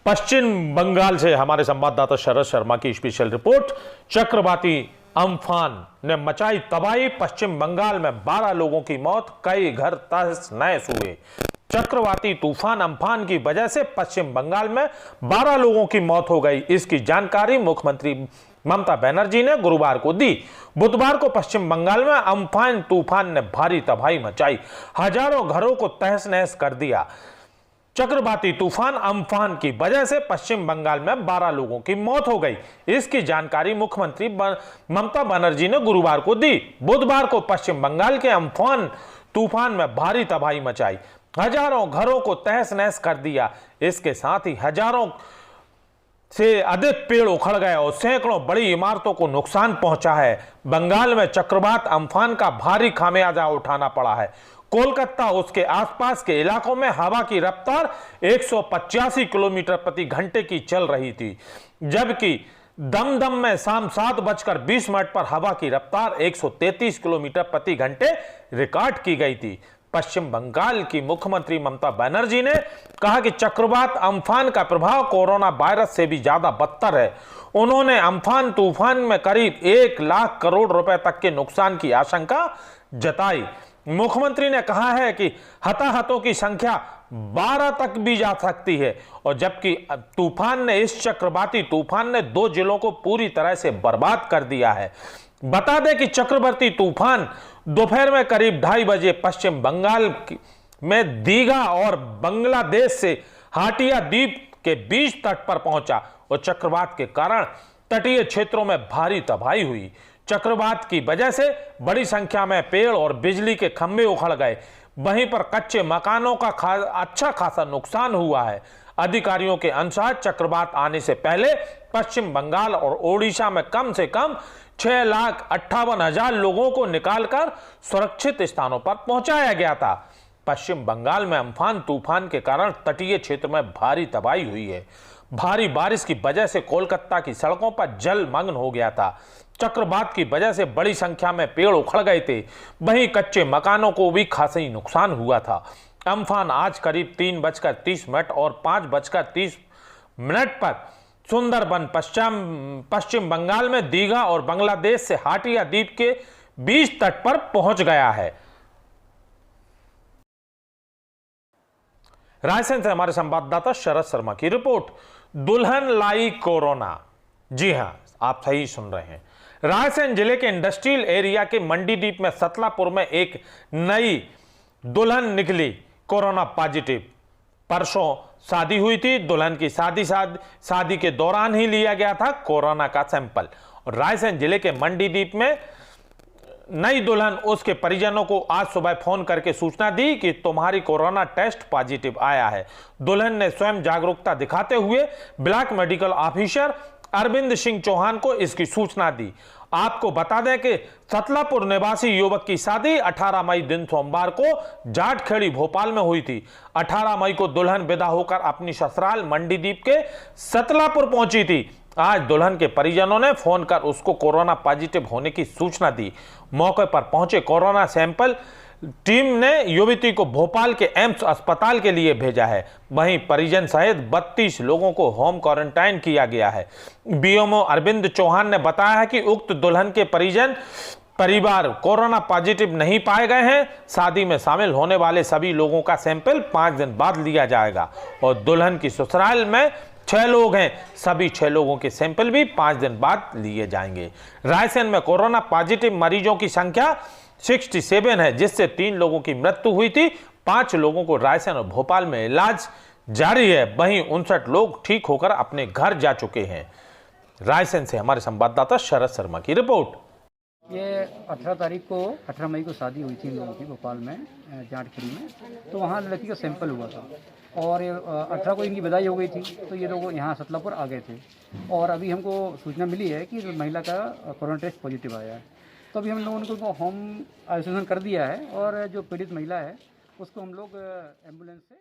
पश्चिम बंगाल से हमारे संवाददाता शरद शर्मा की स्पेशल रिपोर्ट। चक्रवाती अम्फान ने मचाई तबाही, पश्चिम बंगाल में 12 लोगों की मौत, कई घर तहस नहस हुए। चक्रवाती तूफान अम्फान की वजह से पश्चिम बंगाल में 12 लोगों की मौत हो गई। इसकी जानकारी मुख्यमंत्री ममता बनर्जी ने गुरुवार को दी। बुधवार को पश्चिम बंगाल में अम्फान तूफान ने भारी तबाही मचाई, हजारों घरों को तहस नहस कर दिया। चक्रवाती तूफान अम्फान की वजह से पश्चिम बंगाल में 12 लोगों की मौत हो गई। इसकी जानकारी मुख्यमंत्री ममता बनर्जी ने गुरुवार को दी। बुधवार को पश्चिम बंगाल के अम्फान तूफान में भारी तबाही मचाई, हजारों घरों को तहस नहस कर दिया। इसके साथ ही हजारों से अधिक पेड़ उखड़ गए और सैकड़ों बड़ी इमारतों को नुकसान पहुंचा है। बंगाल में चक्रवात अम्फान का भारी खामियाजा उठाना पड़ा है। कोलकाता उसके आसपास के इलाकों में हवा की रफ्तार 185 किलोमीटर प्रति घंटे की चल रही थी, जबकि दमदम में शाम 7:20 पर हवा की रफ्तार 133 किलोमीटर प्रति घंटे रिकॉर्ड की गई थी। पश्चिम बंगाल की मुख्यमंत्री ममता बनर्जी ने कहा कि चक्रवात अम्फान का प्रभाव कोरोना वायरस से भी ज्यादा बदतर है। उन्होंने अम्फान तूफान में करीब 1 लाख करोड़ रुपए तक के नुकसान की आशंका जताई। मुख्यमंत्री ने कहा है कि हताहतों की संख्या 12 तक भी जा सकती है, और जबकि इस चक्रवाती तूफान ने 2 जिलों को पूरी तरह से बर्बाद कर दिया है। बता दें कि चक्रवाती तूफान दोपहर में करीब 2:30 बजे पश्चिम बंगाल में दीघा और बांग्लादेश से हाटिया द्वीप के बीच तट पर पहुंचा और चक्रवात के कारण तटीय क्षेत्रों में भारी तबाही हुई। चक्रवात की वजह से बड़ी संख्या में पेड़ और बिजली के खंभे उखड़ गए। वहीं पर कच्चे मकानों का अच्छा खासा नुकसान हुआ है। अधिकारियों के अनुसार चक्रवात आने से पहले पश्चिम बंगाल और ओडिशा में कम से कम 6,58,000 लोगों को निकालकर सुरक्षित स्थानों पर पहुंचाया गया था। पश्चिम बंगाल में अम्फान तूफान के कारण तटीय क्षेत्र में भारी तबाही हुई है। भारी बारिश की वजह से कोलकाता की सड़कों पर जलमग्न हो गया था। चक्रवात की वजह से बड़ी संख्या में पेड़ उखड़ गए थे, वहीं कच्चे मकानों को भी खासा ही नुकसान हुआ था। अम्फान आज करीब 3:30 और 5:30 पर सुंदरबन पश्चिम बंगाल में दीघा और बांग्लादेश से हाटिया द्वीप के बीच तट पर पहुंच गया है। रायसेन से हमारे संवाददाता शरद शर्मा की रिपोर्ट। दुल्हन लाई कोरोना। जी हां, आप सही सुन रहे हैं। रायसेन जिले के इंडस्ट्रियल एरिया के मंडीदीप में सतलापुर में एक नई दुल्हन निकली कोरोना पॉजिटिव। परसों शादी हुई थी। दुल्हन की शादी के दौरान ही लिया गया था कोरोना का सैंपल। और रायसेन जिले के मंडीदीप में नई दुल्हन उसके परिजनों को आज सुबह फोन करके सूचना दी कि तुम्हारी कोरोना टेस्ट पॉजिटिव आया है। दुल्हन ने स्वयं जागरूकता दिखाते हुए block medical officer Arvind Singh Chauhan को इसकी सूचना दी। आपको बता दें कि सतलापुर निवासी युवक की शादी 18 मई दिन सोमवार को जाटखेड़ी भोपाल में हुई थी। 18 मई को दुल्हन विदा होकर अपनी ससुराल मंडीदीप के सतलापुर पहुंची थी। आज दुल्हन के परिजनों ने फोन कर उसको कोरोना पॉजिटिव होने की सूचना दी। मौके पर पहुंचे कोरोना सैंपल टीम ने युवती को भोपाल के एम्स अस्पताल के लिए भेजा है। वहीं परिजन सहित 32 लोगों को होम क्वारंटाइन किया गया है। बीएमओ अरविंद चौहान ने बताया है कि उक्त दुल्हन के परिवार कोरोना पॉजिटिव नहीं पाए गए हैं। शादी में शामिल होने वाले सभी लोगों का सैंपल 5 दिन बाद लिया जाएगा और दुल्हन की ससुराल में 6 लोग हैं, सभी 6 लोगों के सैंपल भी 5 दिन बाद लिए जाएंगे। रायसेन में कोरोना पॉजिटिव मरीजों की संख्या 67 है, जिससे 3 लोगों की मृत्यु हुई थी। 5 लोगों को रायसेन और भोपाल में इलाज जारी है। वहीं 59 लोग ठीक होकर अपने घर जा चुके हैं। रायसेन से हमारे संवाददाता शरद शर्मा की रिपोर्ट। ये 18 मई को शादी हुई थी इन लोगों की भोपाल में जाटखेड़ी में। तो वहाँ लड़की का सैंपल हुआ था और 18 को इनकी विदाई हो गई थी। तो ये लोग यहाँ सतलापुर आ गए थे और अभी हमको सूचना मिली है कि महिला का कोरोना टेस्ट पॉजिटिव आया है। तो अभी हम लोगों ने उनको होम आइसोलेशन कर दिया है और जो पीड़ित महिला है उसको हम लोग एम्बुलेंस से